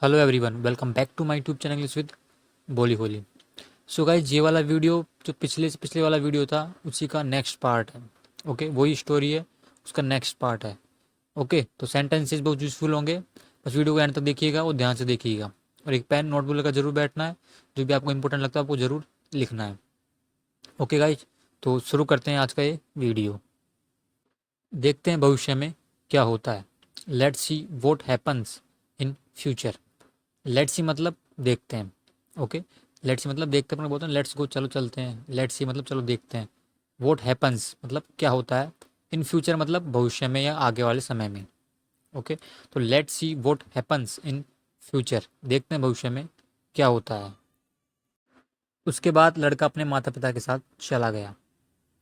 Hello everyone, welcome back to my YouTube channel English with Boli Holi. So guys, ये वाला video जो पिछले से पिछले वाला वीडियो था उसी का नेक्स्ट पार्ट है। ओके, वही स्टोरी है, उसका नेक्स्ट पार्ट है। ओके, तो सेंटेंसेस बहुत यूजफुल होंगे, बस वीडियो को एंड तक देखिएगा और ध्यान से देखिएगा। और एक पेन नोटबुक लेकर जरूर बैठना है, जो भी आपको इंपॉर्टेंट लगता है आपको जरूर लिखना है। ओके गाइज, तो शुरू करते हैं आज का ये वीडियो। देखते हैं भविष्य में क्या होता है। Let's see what happens in future. Let's see मतलब देखते हैं। ओके, लेट्स सी मतलब देखते हैं, बोलते हैं लेट्स गो, चलो चलते हैं। लेट्स सी मतलब चलो देखते हैं। व्हाट हैपन्स मतलब क्या होता है। इन फ्यूचर मतलब भविष्य में या आगे वाले समय में। ओके, तो let's see what happens in future, देखते हैं भविष्य में क्या होता है। उसके बाद लड़का अपने माता पिता के साथ चला गया।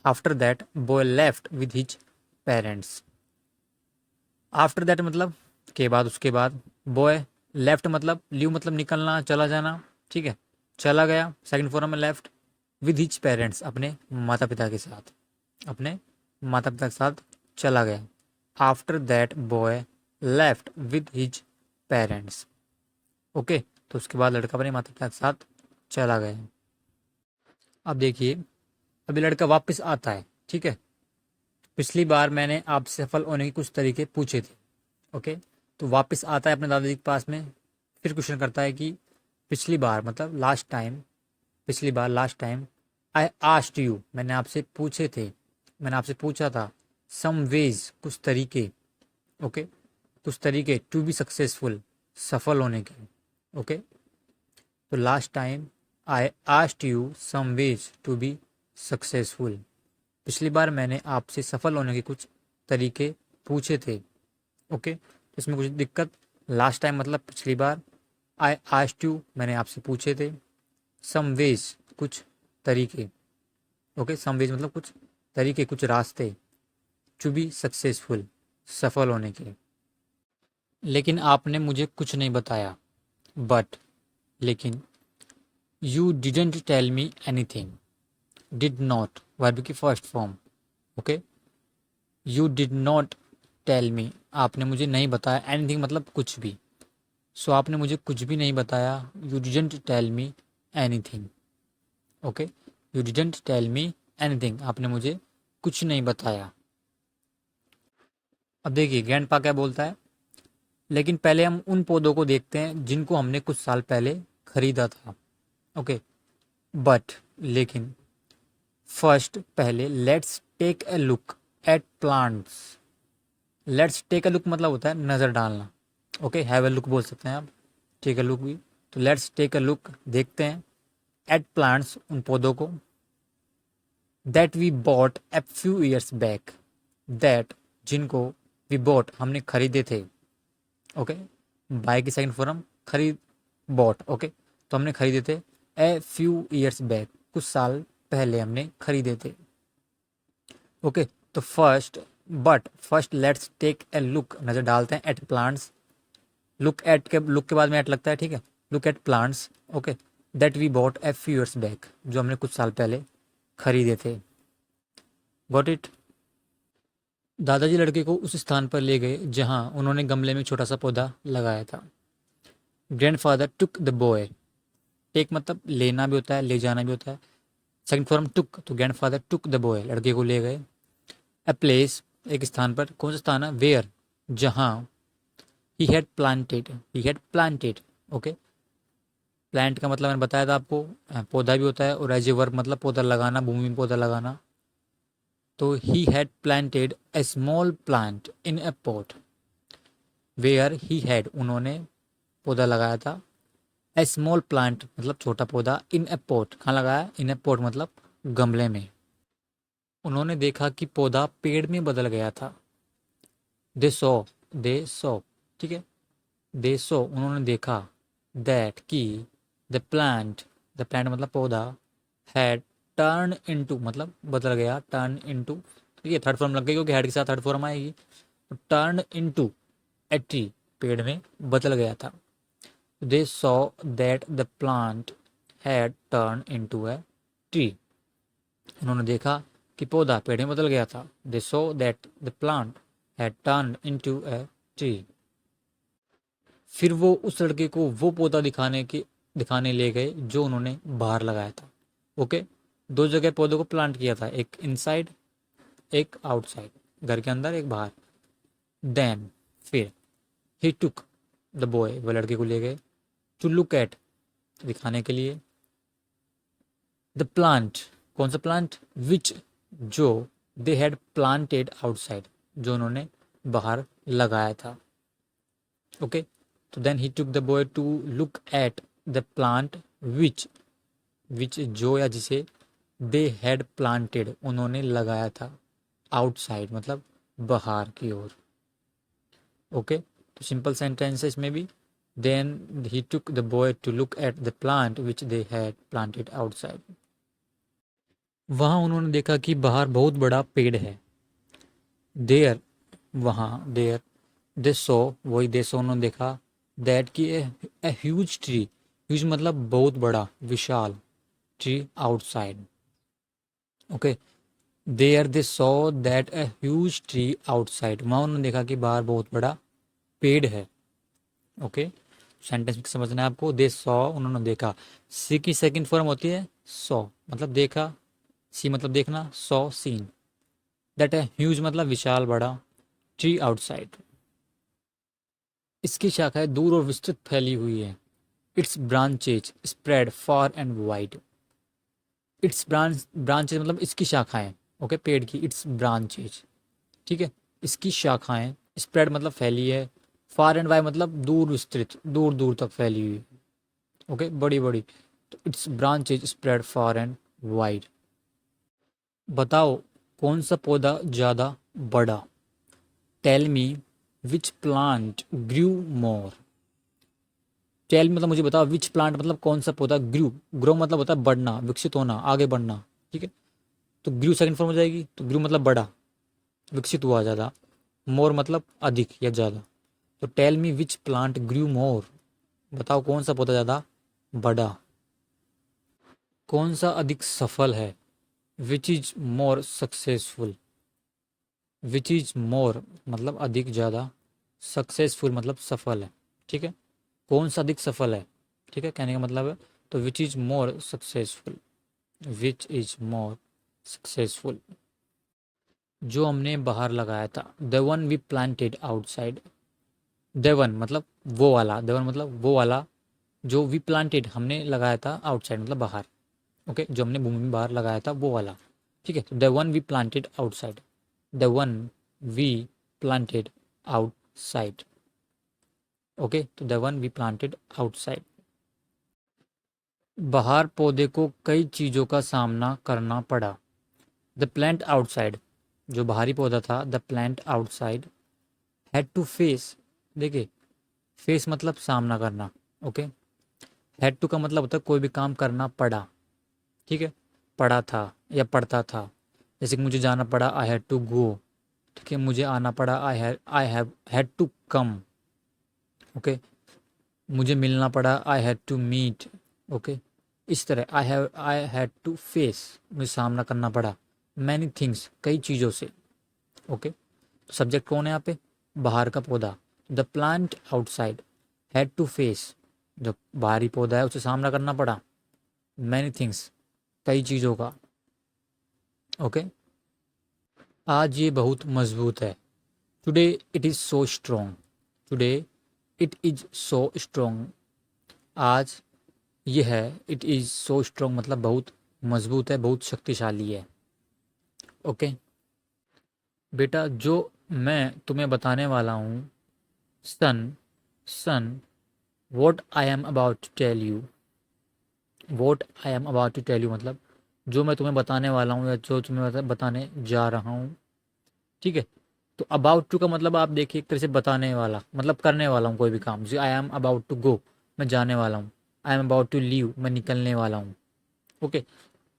After that boy left with his parents. After that मतलब के बाद, उसके बाद। बॉय लेफ्ट मतलब लीव मतलब निकलना, चला जाना। ठीक है, चला गया, सेकंड फॉर्म में लेफ्ट। विद हिज पेरेंट्स अपने माता पिता के साथ, अपने माता पिता के साथ चला गया। After that boy left with his parents. Okay, तो उसके बाद लड़का अपने माता पिता के साथ चला गया। अब देखिए, अभी लड़का वापस आता है। ठीक है, पिछली बार मैंने आपसे सफल होने के कुछ तरीके पूछे थे। ओके, तो वापस आता है अपने दादाजी के पास में। फिर क्वेश्चन करता है कि पिछली बार मतलब लास्ट टाइम, पिछली बार last time I asked you, मैंने आपसे पूछे थे, मैंने आपसे पूछा था। सम वेज कुछ तरीके। ओके, कुछ तरीके टू बी सक्सेसफुल, सफल होने के। ओके, तो last time I asked you some ways to be successful, पिछली बार मैंने आपसे सफल होने के कुछ तरीके पूछे थे। ओके, तो इसमें कुछ दिक्कत। लास्ट टाइम मतलब पिछली बार, आई आस्क्ड यू मैंने आपसे पूछे थे, सम वेज कुछ तरीके। ओके, सम वेज मतलब कुछ तरीके, कुछ रास्ते। टू बी सक्सेसफुल, सफल होने के। लेकिन आपने मुझे कुछ नहीं बताया। बट लेकिन, you didn't tell me anything. Did not verb की first form. Okay, you did not tell me, आपने मुझे नहीं बताया। एनीथिंग मतलब कुछ भी। सो आपने मुझे कुछ भी नहीं बताया। You didn't tell me anything. Okay, you didn't tell me anything, आपने मुझे कुछ नहीं बताया। अब देखिए ग्रैंडपा क्या बोलता है। लेकिन पहले हम उन पौधों को देखते हैं जिनको हमने कुछ साल पहले खरीदा था। ओके, बट लेकिन, फर्स्ट पहले let's take a look at plants. Let's take a look मतलब होता है नज़र डालना। ओके, हैव ए लुक बोल सकते हैं आप, टेक ए लुक भी। तो लेट्स टेक ए लुक, देखते हैं। एट प्लांट्स, उन पौधों को। That we bought a few years back. That, जिनको। वी बॉट, हमने खरीदे थे। ओके, बाय की सेकंड फॉर्म खरीद, बॉट। ओके, तो हमने खरीदे थे। ए फ्यू ईयर्स बैक, कुछ साल पहले हमने खरीदे थे। ओके, तो first, but first let's take a look, नजर डालते हैं। एट प्लांट्स, लुक एट के, लुक के बाद में एट लगता है। ठीक है, look at plants. Okay, that we bought a few years back, जो हमने कुछ साल पहले खरीदे थे। Got it. दादाजी लड़के को उस स्थान पर ले गए जहां उन्होंने गमले में छोटा सा पौधा लगाया था। Grandfather took the boy. Take मतलब लेना भी होता है, ले जाना भी होता है। सेकंड फॉर्म टुक, तो ग्रैंडफादर टुक द बॉय, लड़के को ले गए। अ प्लेस, एक स्थान पर। कौन सा स्थान है, वेयर, जहां। ही had planted, he had planted. Okay, plant का मतलब मैंने बताया था आपको, पौधा भी होता है। और एज ए वर्ब मतलब पौधा लगाना, भूमि में पौधा लगाना। तो he had planted a small plant in a pot. Where he had, उन्होंने पौधा लगाया था। ए स्मॉल प्लांट मतलब छोटा पौधा। इन ए पॉट, कहाँ लगाया, इन ए पॉट मतलब गमले में। उन्होंने देखा कि पौधा पेड़ में बदल गया था। दे सो, दे सो। ठीक है, दे सो उन्होंने देखा। दैट की, द प्लांट मतलब पौधा। हैड टर्न इनटू मतलब बदल गया, टर्न इनटू। तो ये थर्ड फॉर्म लग गई क्योंकि हेड के साथ थर्ड फॉर्म आएगी। टर्न इनटू ए ट्री, पेड़ में बदल गया था। They saw that the plant had turn into a tree, उन्होंने देखा कि पौधा पेड़ में बदल गया था। They saw that the plant had turn into a tree. फिर वो उस लड़के को वो पौधा दिखाने ले गए जो उन्होंने बाहर लगाया था। ओके, दो जगह पौधों को प्लांट किया था, एक इनसाइड एक आउटसाइड, घर के अंदर एक बाहर। देन फिर ही टुक द बॉय, वह लड़के को ले गए, टू लुक एट, दिखाने के लिए, द प्लांट, कौन सा प्लांट, विच, जो, दे हैड प्लांटेड आउटसाइड, जो उन्होंने बाहर लगाया था। ओके, तो then he took the boy to look at the plant which जो या जिसे, दे हैड प्लांटेड, उन्होंने लगाया था, आउटसाइड मतलब बाहर की ओर। ओके, तो सिंपल सेंटेंसेस में भी, then he took the boy to look at the plant which they had planted outside. वहाँ उन्होंने देखा कि बाहर बहुत बड़ा पेड़ है। देयर, वहाँ, देयर, दे सो, वही दे सो, उन्होंने देखा, दैट की ए ह्यूज ट्री, ह्यूज मतलब बहुत बड़ा, विशाल, tree outside. Okay, there they saw that a huge tree outside, वहाँ उन्होंने देखा कि बाहर बहुत बड़ा पेड़ है। ओके, सेंटेंस में समझना है आपको, दे सॉ, उन्होंने देखा, सी की सेकंड फॉर्म होती है सॉ, मतलब देखा, सी मतलब देखना, सॉ सीन, दैट है ह्यूज मतलब विशाल बड़ा, ट्री आउटसाइड। इसकी शाखाएं दूर और विस्तृत फैली हुई है। It's branches spread far and wide, it's branches मतलब इसकी शाखाएं, ओके, पेड़ की, इट्स ब्रांचेज, ठीक है, इसकी शाखाएं, स्प्रेड मतलब फैली है, फार एंड वाइड मतलब दूर विस्तृत, दूर दूर तक फैली हुई, ओके, बड़ी बड़ी, तो its branches spread far and wide. बताओ कौन सा पौधा ज़्यादा बड़ा, tell me which plant grew more, tell मतलब मुझे बताओ, विच प्लांट मतलब कौन सा पौधा, ग्रो मतलब होता है बढ़ना, विकसित होना, आगे बढ़ना, ठीक है, तो ग्रू सेकंड फॉर्म हो जाएगी, तो ग्रू मतलब बड़ा, विकसित हुआ ज़्यादा, मोर मतलब अधिक या ज़्यादा, तो tell me which plant grew मोर, बताओ कौन सा पौधा ज़्यादा बड़ा, कौन सा अधिक सफल है, विच is more successful, which is मोर मतलब अधिक ज़्यादा, सक्सेसफुल मतलब सफल है, ठीक है, कौन सा अधिक सफल है, ठीक है, कहने का मतलब है, तो which is more successful, which is more successful, जो हमने बाहर लगाया था, the one we planted outside, the one मतलब वो वाला, द वन मतलब वो वाला, जो वी प्लांटेड हमने लगाया था, आउटसाइड मतलब बाहर, ओके, जो हमने भूमि में बाहर लगाया था वो वाला, ठीक है, तो the one we planted outside, the one we planted outside, okay, तो the one we planted outside. बाहर पौधे को कई चीज़ों का सामना करना पड़ा, द प्लांट आउटसाइड, जो बाहरी पौधा था, the plant outside had to face, देखिए फेस मतलब सामना करना, ओके, हैड टू का मतलब होता है कोई भी काम करना पड़ा, ठीक है, पड़ा था या पड़ता था, जैसे कि मुझे जाना पड़ा, आई हैड टू गो, ठीक है, मुझे आना पड़ा, I have had to come, okay, मुझे मिलना पड़ा, I had to meet, okay, इस तरह आई हैड टू फेस, मुझे सामना करना पड़ा, मैनी थिंग्स कई चीज़ों से, ओके, तो सब्जेक्ट कौन है यहाँ पे, बाहर का पौधा, the plant outside had to face, जो बाहरी पौधा है उसे सामना करना पड़ा, मैनी थिंग्स कई चीज़ों का, ओके, आज ये बहुत मजबूत है, today it is so strong, today it is so strong, आज ये है, इट इज़ सो स्ट्रॉन्ग मतलब बहुत मजबूत है, बहुत शक्तिशाली है, ओके, बेटा जो मैं तुम्हें बताने वाला हूँ, son, son, what I am about to tell you, what I am about to tell you मतलब जो मैं तुम्हें बताने वाला हूँ या जो तुम्हें बताने जा रहा हूँ, ठीक है, तो अबाउट टू का मतलब आप देखिए एक तरह से बताने वाला मतलब करने वाला हूँ कोई भी काम, जी I am about to go, मैं जाने वाला हूँ, I am about to leave, मैं निकलने वाला हूँ, ओके,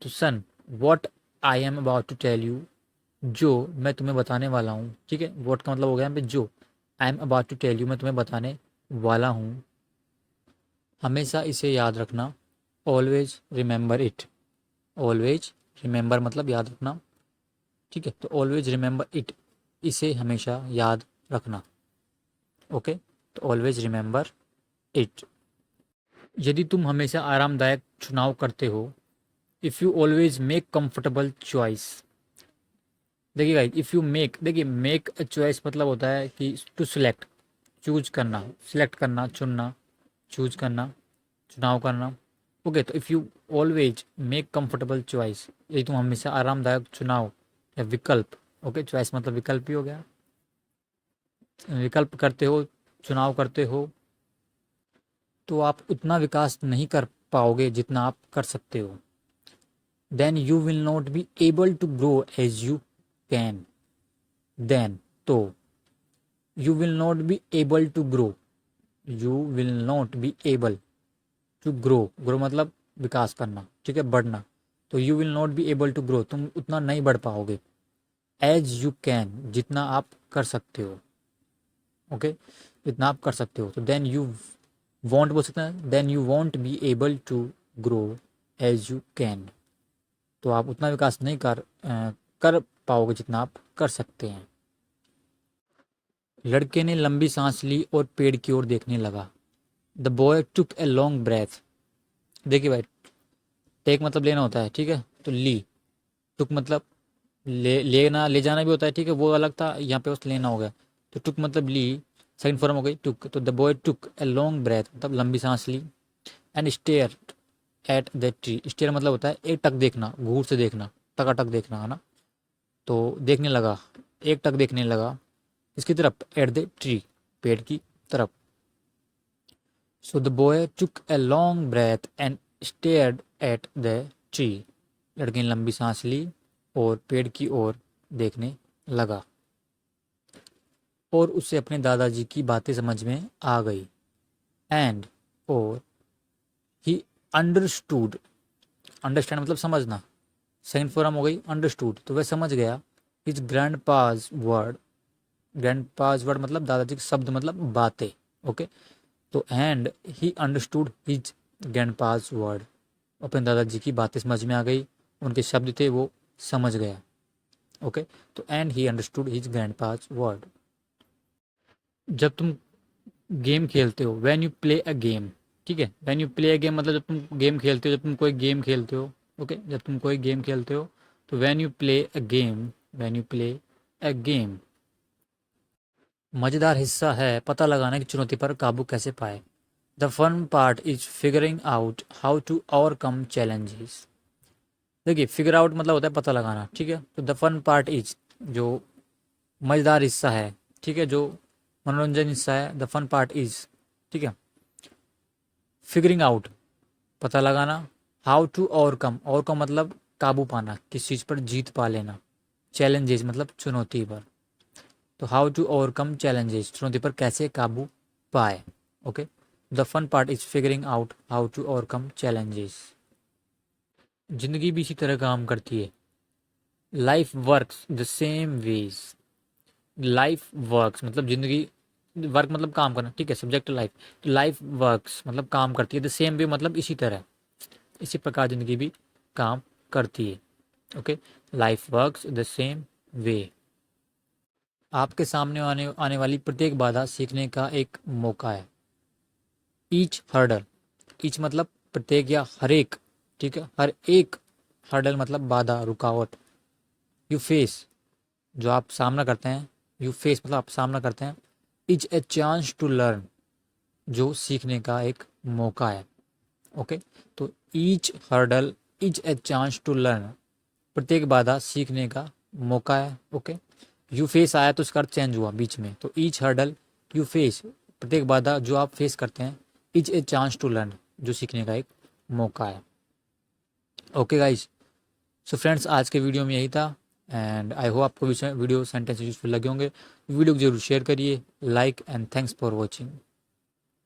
तो son, what I am about to tell you, जो मैं तुम्हें बताने वाला हूँ, ठीक है, वॉट का मतलब हो गया यहाँ पे जो, I am about to tell you मैं तुम्हें बताने वाला हूँ, हमेशा इसे याद रखना, always remember it, always remember मतलब याद रखना, ठीक है, तो ऑलवेज रिमेंबर इट, इसे हमेशा याद रखना, ओके, तो ऑलवेज रिमेंबर इट। यदि तुम हमेशा आरामदायक चुनाव करते हो, if you always make comfortable choice. देखिए गाइस, इफ़ यू मेक, देखिए मेक अ चॉइस मतलब होता है कि टू सिलेक्ट, चूज करना, सिलेक्ट करना, चुनना, चूज करना, चुनाव करना। ओके, तो if you always make comfortable choice, यदि तुम हमेशा आरामदायक चुनाव या विकल्प, ओके चॉइस मतलब विकल्प ही हो गया, विकल्प करते हो, चुनाव करते हो, तो आप उतना विकास नहीं कर पाओगे जितना आप कर सकते हो। Then you will not be able to grow as you can. Then, तो you will not be able to grow, you will not be able to grow, grow मतलब विकास करना, ठीक है, बढ़ना। तो you will not be able to grow, तुम उतना नहीं बढ़ पाओगे, एज यू कैन, जितना आप कर सकते हो। ओके, जितना आप कर सकते हो। तो देन यू वॉन्ट बोल सकते हैं, then you won't be able to grow as you can, तो आप उतना विकास नहीं कर पाओगे जितना आप कर सकते हैं। लड़के ने लंबी सांस ली और पेड़ की ओर देखने लगा। The boy took a long breath. देखिए भाई, टेक मतलब लेना होता है, ठीक है, तो ली, टुक मतलब लेना, ले जाना भी होता है, ठीक है, वो अलग था, यहाँ पे बस लेना हो गया। तो टुक मतलब ली, सेकंड फॉर्म हो गई टुक। तो the boy took a long breath मतलब लंबी सांस ली, and stare at the tree. Stare मतलब होता है एक टक देखना, घूर से देखना, टकाटक देखना, है ना। तो देखने लगा, एक टक देखने लगा, इसकी तरफ, एट द ट्री, पेड़ की तरफ। So the boy took a long breath and stared at the tree. लड़के ने लंबी सांस ली और पेड़ की ओर देखने लगा, और उसे अपने दादाजी की बातें समझ में आ गई। एंड, और ही अंडरस्टूड, अंडरस्टैंड मतलब समझना, सेकंड फॉर्म हो गई अंडरस्टूड, तो वह समझ गया हिज ग्रैंड पाज वर्ड। ग्रैंड पाज वर्ड मतलब दादाजी के शब्द मतलब बातें। ओके, तो and he understood his grand पाज वर्ड, अपने दादाजी की बातें समझ में आ गई, उनके शब्द थे वो समझ गया। ओके, तो and he understood his grand पाज वर्ड। जब तुम गेम खेलते हो, when you play a game, ठीक है, when you play a game मतलब जब तुम गेम खेलते हो, जब तुम कोई गेम खेलते हो। ओके, जब तुम कोई गेम खेलते हो, तो when you play a game, when you play a game. मज़ेदार हिस्सा है पता लगाना कि चुनौती पर काबू कैसे पाए। The fun part is figuring out how to overcome challenges. देखिए, फिगर आउट मतलब होता है पता लगाना, ठीक है, तो द फन पार्ट इज, जो मज़ेदार हिस्सा है, ठीक है, जो मनोरंजन हिस्सा है, द फन पार्ट इज, ठीक है, फिगरिंग आउट पता लगाना, हाउ टू ओवरकम, ओवरकम मतलब काबू पाना, किस चीज़ पर जीत पा लेना, चैलेंजेस मतलब चुनौती पर। तो हाउ टू ओवरकम चैलेंजेस, चुनौती पर कैसे काबू पाए। Okay, the fun part is figuring out how to overcome challenges. जिंदगी भी इसी तरह काम करती है। Life works the same ways. Life works मतलब जिंदगी, वर्क मतलब काम करना, ठीक है, सब्जेक्ट लाइफ। तो लाइफ वर्क्स मतलब काम करती है, द सेम वे मतलब इसी तरह, इसी प्रकार ज़िंदगी भी काम करती है। Okay, life works the same way. आपके सामने आने आने वाली प्रत्येक बाधा सीखने का एक मौका है। ईच हर्डल, ईच मतलब प्रत्येक या हर एक, ठीक है, हर एक, हर्डल मतलब बाधा, रुकावट। यू फेस, जो आप सामना करते हैं, यू फेस मतलब आप सामना करते हैं। Is a chance to learn, जो सीखने का एक मौका है। ओके, तो each hurdle is a chance to learn, प्रत्येक बाधा सीखने का मौका है। ओके, यू फेस आया तो उसका अर्थ चेंज हुआ बीच में, तो ईच हर्डल यू फेस, प्रत्येक बाधा जो आप फेस करते हैं, is a chance to learn, जो सीखने का एक मौका है। ओके गाइज, सो फ्रेंड्स, आज के वीडियो में यही था, एंड आई होप आपको वीडियो सेंटेंस यूजफुल लगे होंगे। वीडियो को जरूर शेयर करिए, like, and thanks for watching.